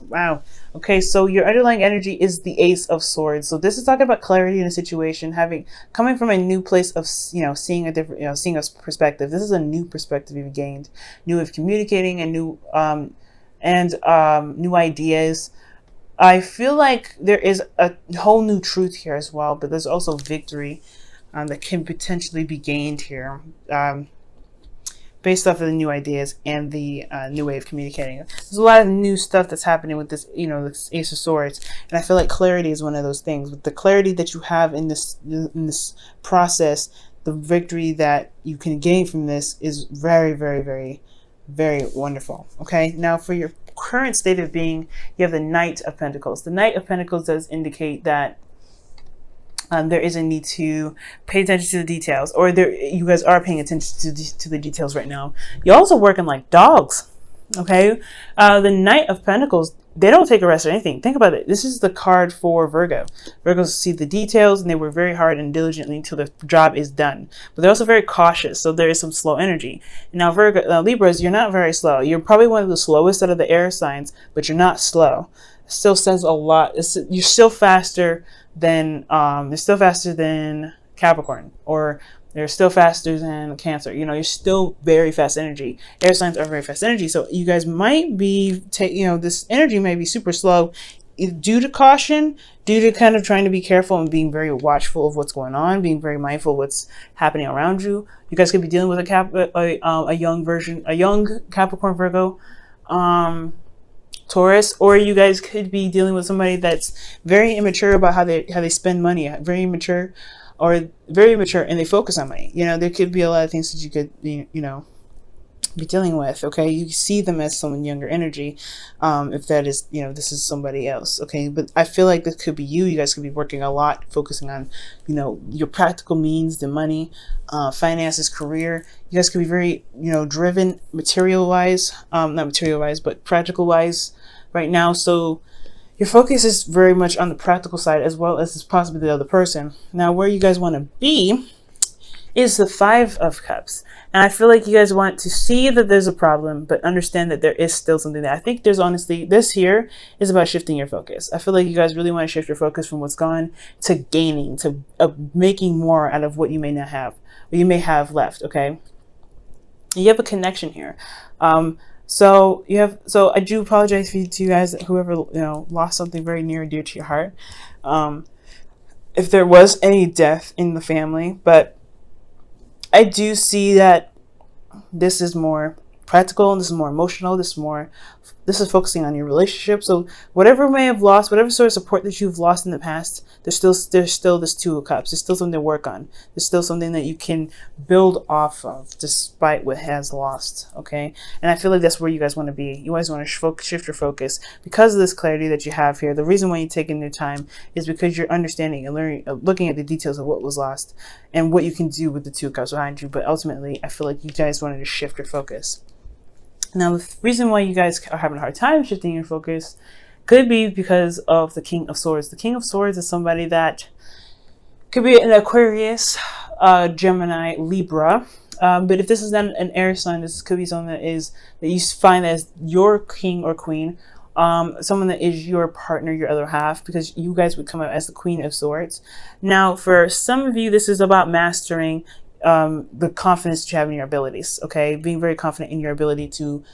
Wow. Okay, so your underlying energy is the Ace of Swords. So this is talking about clarity in a situation, coming from a new place of seeing a different seeing a perspective. This is a new perspective you've gained, new way of communicating, and new ideas. I feel like there is a whole new truth here as well, but there's also victory that can potentially be gained here. Based off of the new ideas and the new way of communicating. There's a lot of new stuff that's happening with this, this Ace of Swords, and I feel like clarity is one of those things. With the clarity that you have in this process, the victory that you can gain from this is very, very, very, very wonderful. Okay, now for your current state of being, you have the Knight of Pentacles. The Knight of Pentacles does indicate that there is a need to pay attention to the details, or you guys are paying attention to the details right now. You're also working like dogs. Okay, the Knight of Pentacles, they don't take a rest or anything. Think about it. This is the card for Virgo. Virgos see the details, and they work very hard and diligently until the job is done. But they're also very cautious, so there is some slow energy. Now, Libras, you're not very slow. You're probably one of the slowest out of the air signs, but you're not slow. It still says a lot. You're still faster than they're still faster than Capricorn, or they're still faster than Cancer. You're still very fast energy. Air signs are very fast energy, so you guys might be this energy may be super slow due to caution, due to kind of trying to be careful and being very watchful of what's going on, being very mindful of what's happening around you. You guys could be dealing with a young Capricorn, Virgo, Taurus, or you guys could be dealing with somebody that's very immature about how they spend money, very immature, and they focus on money. There could be a lot of things that you could be dealing with. Okay, you see them as someone younger energy, if that is this is somebody else. Okay, but I feel like this could be you. You guys could be working a lot, focusing on your practical means, the money, finances, career. You guys could be very driven material wise, not material wise, but practical wise right now. So your focus is very much on the practical side, as well as possibly the other person. Now, where you guys want to be is the Five of Cups. And I feel like you guys want to see that there's a problem, but understand that there is still something there. I think there's honestly, this here is about shifting your focus. I feel like you guys really want to shift your focus from what's gone to gaining, to making more out of what you may not have, or you may have left, okay? You have a connection here. So I do apologize to you guys, whoever lost something very near and dear to your heart, if there was any death in the family. But I do see that this is more practical, and this is more emotional, this is focusing on your relationship. So whatever you may have lost, whatever sort of support that you've lost in the past, there's still this Two of Cups. There's still something to work on. There's still something that you can build off of despite what has lost. Okay, and I feel like that's where you guys want to be. You guys want to shift your focus because of this clarity that you have here. The reason why you're taking your time is because you're understanding and learning, looking at the details of what was lost and what you can do with the Two of Cups behind you. But ultimately, I feel like you guys wanted to shift your focus. Now, the reason why you guys are having a hard time shifting your focus could be because of the King of Swords. The King of Swords is somebody that could be an Aquarius, Gemini, Libra. But if this is not an air sign, this could be someone that you find as your king or queen, someone that is your partner, your other half, because you guys would come out as the Queen of Swords. Now, for some of you, this is about mastering the confidence that you have in your abilities. Okay, being very confident in your ability to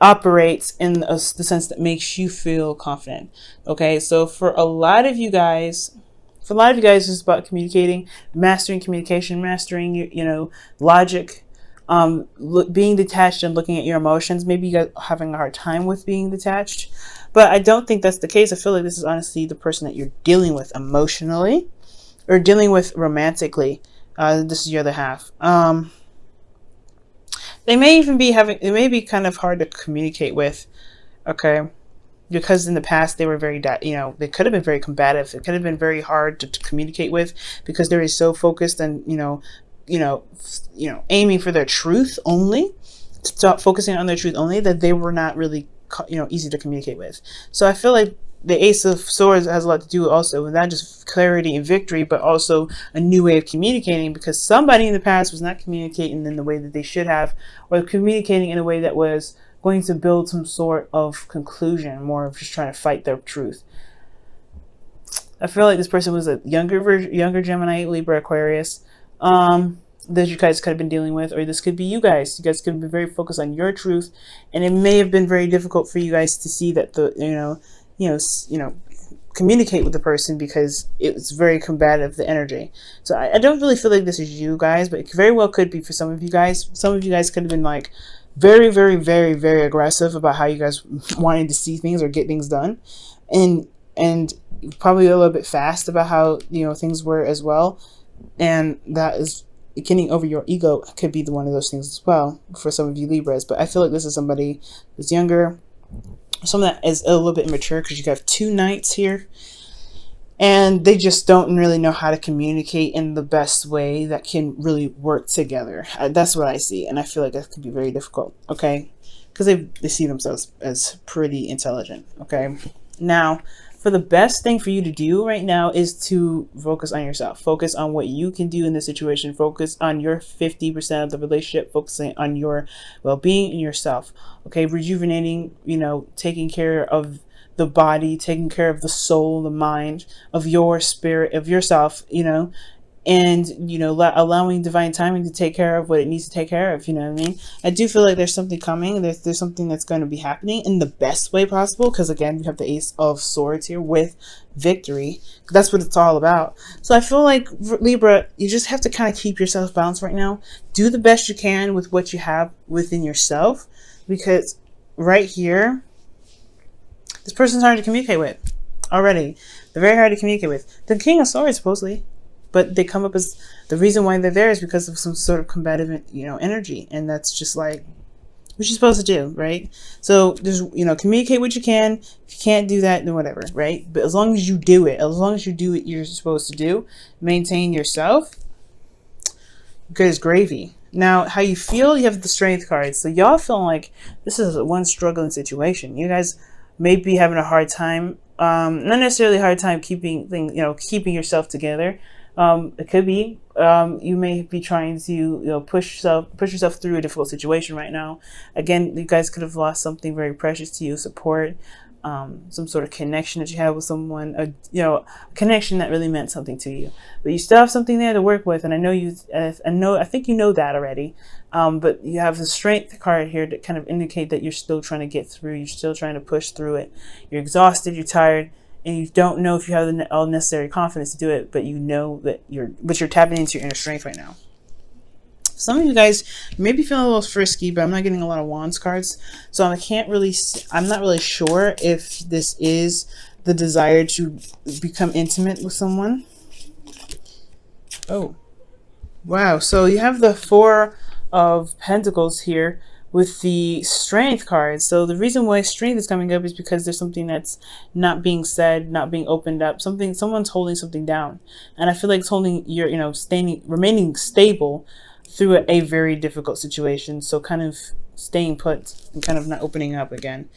operate in the sense that makes you feel confident. Okay, so for a lot of you guys, it's about communicating, mastering communication, mastering logic, being detached and looking at your emotions. Maybe you guys are having a hard time with being detached, but I don't think that's the case. I feel like this is honestly the person that you're dealing with emotionally or dealing with romantically. This is your other half. They may be kind of hard to communicate with, okay? Because in the past they were very, they could have been very combative. It could have been very hard to communicate with because they were so focused on, aiming for their truth only, stop focusing on their truth only, that they were not really, easy to communicate with. So I feel like the Ace of Swords has a lot to do also with not just clarity and victory, but also a new way of communicating, because somebody in the past was not communicating in the way that they should have, or communicating in a way that was going to build some sort of conclusion, more of just trying to fight their truth. I feel like this person was a younger Gemini, Libra, Aquarius, that you guys could have been dealing with, or this could be you guys. You guys could have been very focused on your truth, and it may have been very difficult for you guys to see that communicate with the person, because it's very combative, the energy. So I don't really feel like this is you guys, but it very well could be for some of you guys. Some of you guys could have been like very, very, very, very aggressive about how you guys wanted to see things or get things done, and probably a little bit fast about how things were as well, and that is getting over your ego could be one of those things as well for some of you Libras. But I feel like this is somebody that's younger, someone that is a little bit immature, because you have 2 knights here, and they just don't really know how to communicate in the best way that can really work together. That's what I see, and I feel like that could be very difficult, okay, because they see themselves as pretty intelligent. Okay, now for the best thing for you to do right now is to focus on yourself. Focus on what you can do in this situation. Focus on your 50% of the relationship. Focusing on your well-being and yourself. Okay, rejuvenating, taking care of the body, taking care of the soul, the mind, of your spirit, of yourself, and allowing divine timing to take care of what it needs to take care of. You know what I mean? I do feel like there's something coming. There's something that's going to be happening in the best way possible, because again, we have the Ace of Swords here with victory. That's what it's all about. So I feel like, Libra, you just have to kind of keep yourself balanced right now. Do the best you can with what you have within yourself, because right here, this person's hard to communicate with already. They're very hard to communicate with. The King of Swords, supposedly. But they come up as the reason why they're there is because of some sort of combative, energy. And that's just like what you're supposed to do, right? So just, communicate what you can. If you can't do that, then whatever, right? But as long as you do it, you're supposed to do, maintain yourself, good as gravy. Now, how you feel, you have the Strength card. So y'all feeling like this is one struggling situation. You guys may be having a hard time, not necessarily a hard time keeping keeping yourself together. It could be you may be trying to push yourself through a difficult situation right now. Again, you guys could have lost something very precious to you, support, some sort of connection that you have with someone, a connection that really meant something to you. But you still have something there to work with, and I think you know that already. But you have the Strength card here to kind of indicate that you're still trying to get through. You're still trying to push through it. You're exhausted. You're tired. And you don't know if you have all necessary confidence to do it, but you know that you're tapping into your inner strength right now. Some of you guys may be feeling a little frisky, but I'm not getting a lot of Wands cards, so I'm not really sure if this is the desire to become intimate with someone. Oh, wow! So you have the Four of Pentacles here with the Strength card. So the reason why Strength is coming up is because there's something that's not being said, not being opened up. Someone's holding something down, and I feel like it's holding your, remaining stable through a very difficult situation. So kind of staying put and kind of not opening up again.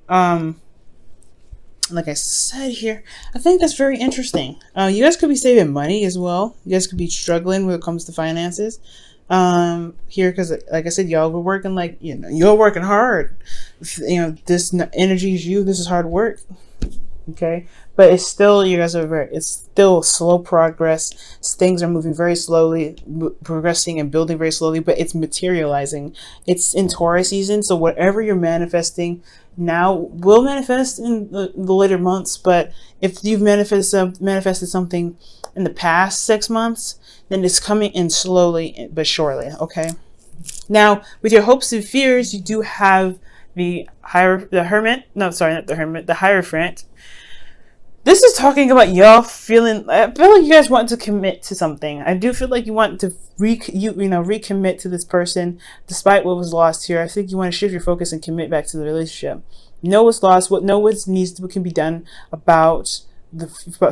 Like I said here, I think that's very interesting. You guys could be saving money as well. You guys could be struggling when it comes to finances. Here, because like I said, y'all were working you're working hard. This energy is you. This is hard work. Okay, but it's still, you guys are it's still slow progress. Things are moving very slowly, progressing and building very slowly, but it's materializing. It's in Taurus season, so whatever you're manifesting now will manifest in the later months. But if you've manifested something in the past 6 months, then it's coming in slowly but surely. Okay, now with your hopes and fears, you do have the Hermit. No, sorry, not the Hermit. The Hierophant. This is talking about y'all feeling. I feel like you guys want to commit to something. I do feel like you want to recommit to this person despite what was lost here. I think you want to shift your focus and commit back to the relationship. Know what's lost. What can be done about the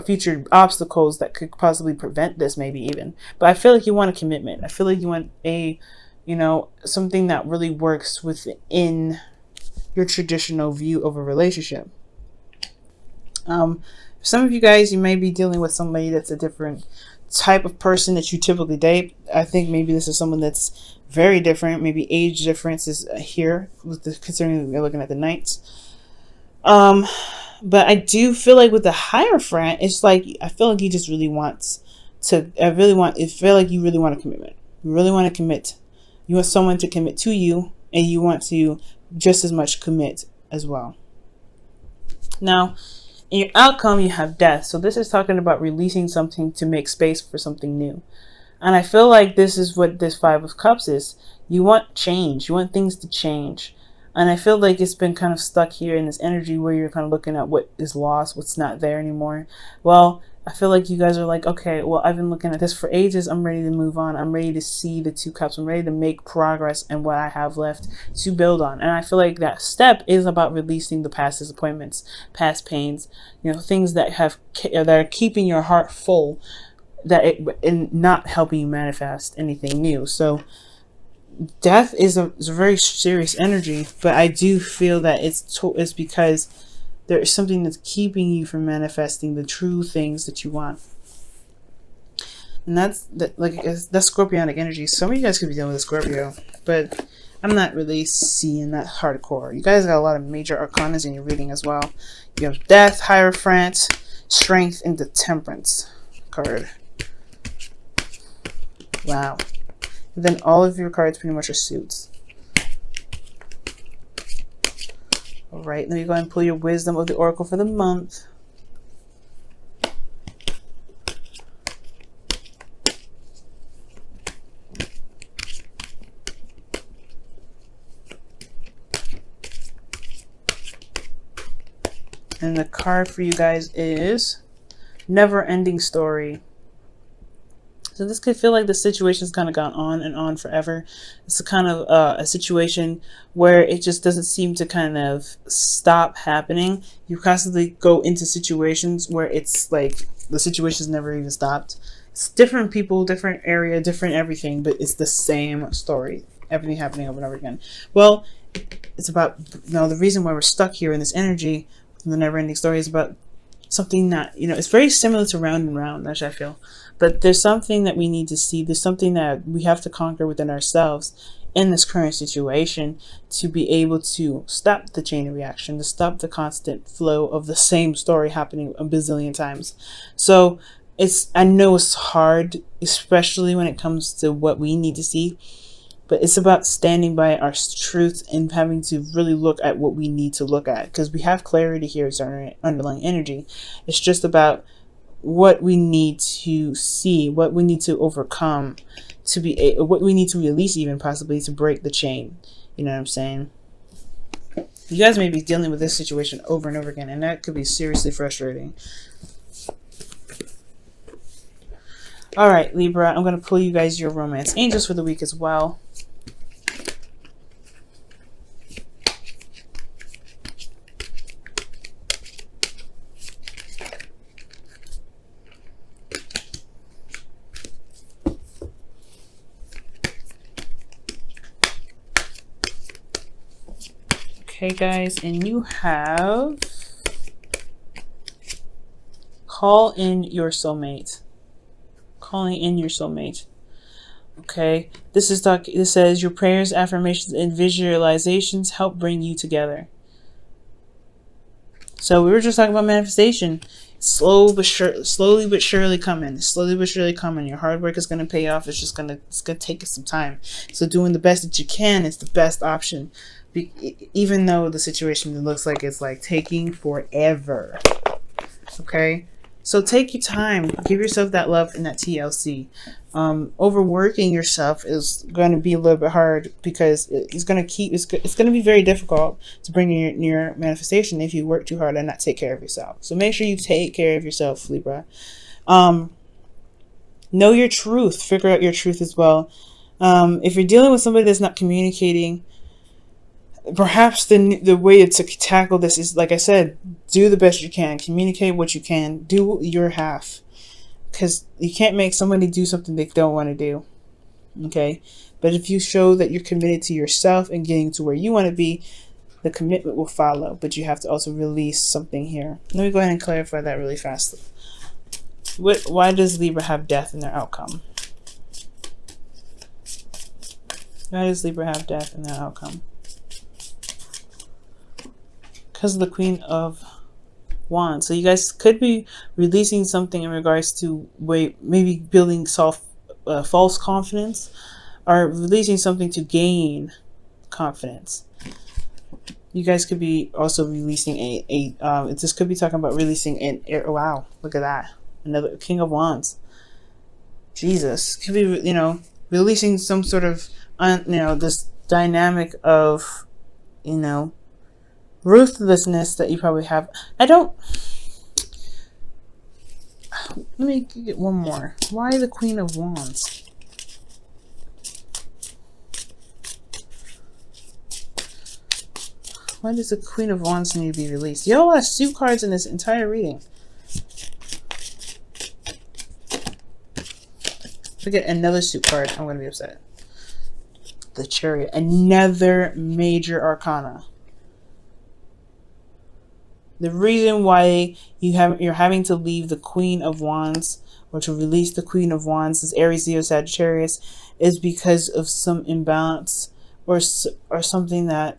future obstacles that could possibly prevent this, maybe even. But I feel like you want a commitment. I feel like you want something that really works within your traditional view of a relationship. Some of you guys, you may be dealing with somebody that's a different type of person that you typically date. I think maybe this is someone that's very different. Maybe age difference is here with the, considering we're looking at the knights. But I do feel like with the Hierophant, it's like I feel like he just really wants to. I feel like you really want a commitment. You really want to commit. You want someone to commit to you, and you want to just as much commit as well. Now, in your outcome, you have death. So this is talking about releasing something to make space for something new. And I feel like this is what this Five of Cups is. You want change. You want things to change. And I feel like it's been kind of stuck here in this energy where you're kind of looking at what is lost, what's not there anymore. Well, I feel like you guys are like, okay, well, I've been looking at this for ages. I'm ready to move on. I'm ready to see the Two Cups. I'm ready to make progress and what I have left to build on. And I feel like that step is about releasing the past disappointments, past pains, you know, things that are keeping your heart full, and not helping you manifest anything new. So death is a very serious energy, but I do feel that it's because there is something that's keeping you from manifesting the true things that you want. And that's Scorpionic energy. Some of you guys could be dealing with a Scorpio, but I'm not really seeing that hardcore. You guys got a lot of major arcanas in your reading as well. You have Death, Hierophant, Strength, and the Temperance card. Wow. And then all of your cards pretty much are suits. Alright, now you go ahead and pull your Wisdom of the Oracle for the month. And the card for you guys is Never Ending Story. So this could feel like the situation's kind of gone on and on forever. It's a kind of a situation where it just doesn't seem to kind of stop happening. You constantly go into situations where it's like the situation's never even stopped. It's different people, different area, different everything, but it's the same story. Everything happening over and over again. Well, it's about, you know, the reason why we're stuck here in this energy, the never-ending story, is about something that, you know, it's very similar to Round and Round, as I feel. But there's something that we need to see. There's something that we have to conquer within ourselves in this current situation to be able to stop the chain of reaction, to stop the constant flow of the same story happening a bazillion times. So I know it's hard, especially when it comes to what we need to see, but it's about standing by our truth and having to really look at what we need to look at, because we have clarity here as our underlying energy. It's just about what we need to see, what we need to overcome, what we need to release, even possibly to break the chain. You know what I'm saying? You guys may be dealing with this situation over and over again, and that could be seriously frustrating. All right, Libra, I'm going to pull you guys your romance angels for the week as well. Okay, guys, and you have call in your soulmate. Calling in your soulmate. Okay, this says your prayers, affirmations, and visualizations help bring you together. So we were just talking about manifestation. Slowly but surely coming. Slowly but surely coming. Your hard work is going to pay off. It's going to take some time. So doing the best that you can is the best option. Even though the situation looks like it's like taking forever. Okay? So take your time. Give yourself that love and that TLC. Overworking yourself is going to be a little bit hard, because it's going to be very difficult to bring your manifestation if you work too hard and not take care of yourself. So make sure you take care of yourself, Libra. Know your truth. Figure out your truth as well. If you're dealing with somebody that's not communicating, perhaps the way to tackle this is, like I said, do the best you can. Communicate what you can. Do your half. Because you can't make somebody do something they don't want to do. Okay? But if you show that you're committed to yourself and getting to where you want to be, The commitment will follow, but you have to also release something here. Let me go ahead and clarify that really fast. Why does Libra have death in their outcome? Why does Libra have death in their outcome? Because of the Queen of Wands. So you guys could be releasing something in regards to maybe building false confidence, or releasing something to gain confidence. You guys could be also releasing this could be talking about releasing wow, look at that. Another King of Wands. Jesus. Could be, you know, releasing some sort of, this dynamic of, ruthlessness that you probably have. Let me get one more. Why the Queen of Wands? Why does the Queen of Wands need to be released? You have a lot of suit cards in this entire reading. If I get another suit card, I'm going to be upset. The Chariot. Another major arcana. The reason why you're having to leave the Queen of Wands, or to release the Queen of Wands, as Aries, Leo, Sagittarius, is because of some imbalance or something that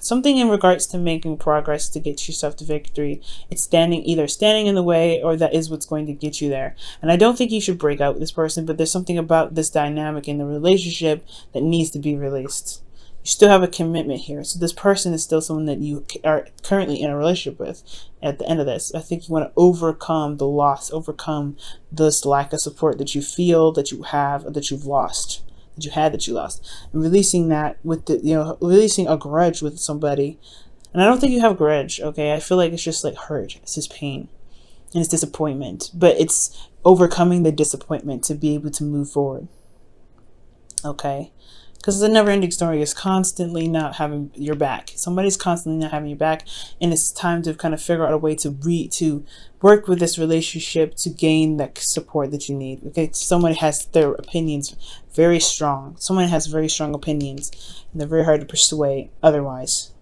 something in regards to making progress to get yourself to victory. It's either standing in the way, or that is what's going to get you there. And I don't think you should break up with this person, but there's something about this dynamic in the relationship that needs to be released. You still have a commitment here. So this person is still someone that you are currently in a relationship with. At the end of this, I think you want to overcome the loss, overcome this lack of support that you feel that you have, or that you've lost. That you lost, and releasing that with releasing a grudge with somebody. And I don't think you have a grudge, okay? I feel like it's just like hurt, it's just pain, and it's disappointment, but it's overcoming the disappointment to be able to move forward, okay? Because it's a never-ending story. It's constantly not having your back. Somebody's constantly not having your back, and it's time to kind of figure out a way to work with this relationship to gain that support that you need. Okay, someone has their opinions very strong. Someone has very strong opinions, and they're very hard to persuade otherwise.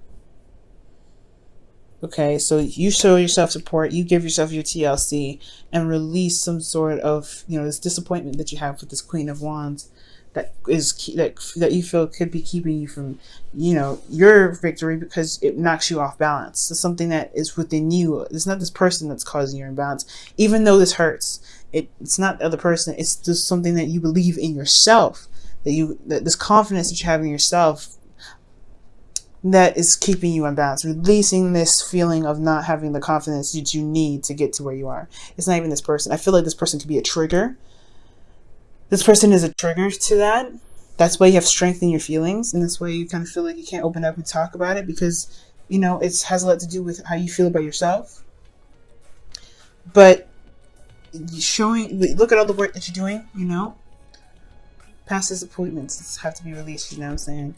Okay, so you show yourself support, you give yourself your TLC, and release some sort of, this disappointment that you have with this Queen of Wands. That you feel could be keeping you from, your victory, because it knocks you off balance. It's something that is within you. It's not this person that's causing your imbalance. Even though this hurts, it's not the other person. It's just something that you believe in yourself. That this confidence that you have in yourself that is keeping you unbalanced. Releasing this feeling of not having the confidence that you need to get to where you are. It's not even this person. I feel like this person could be a trigger. This person is a trigger to that. That's why you have strength in your feelings, and that's why you kind of feel like you can't open up and talk about it, because, it has a lot to do with how you feel about yourself. But look at all the work that you're doing, past disappointments have to be released, you know what I'm saying?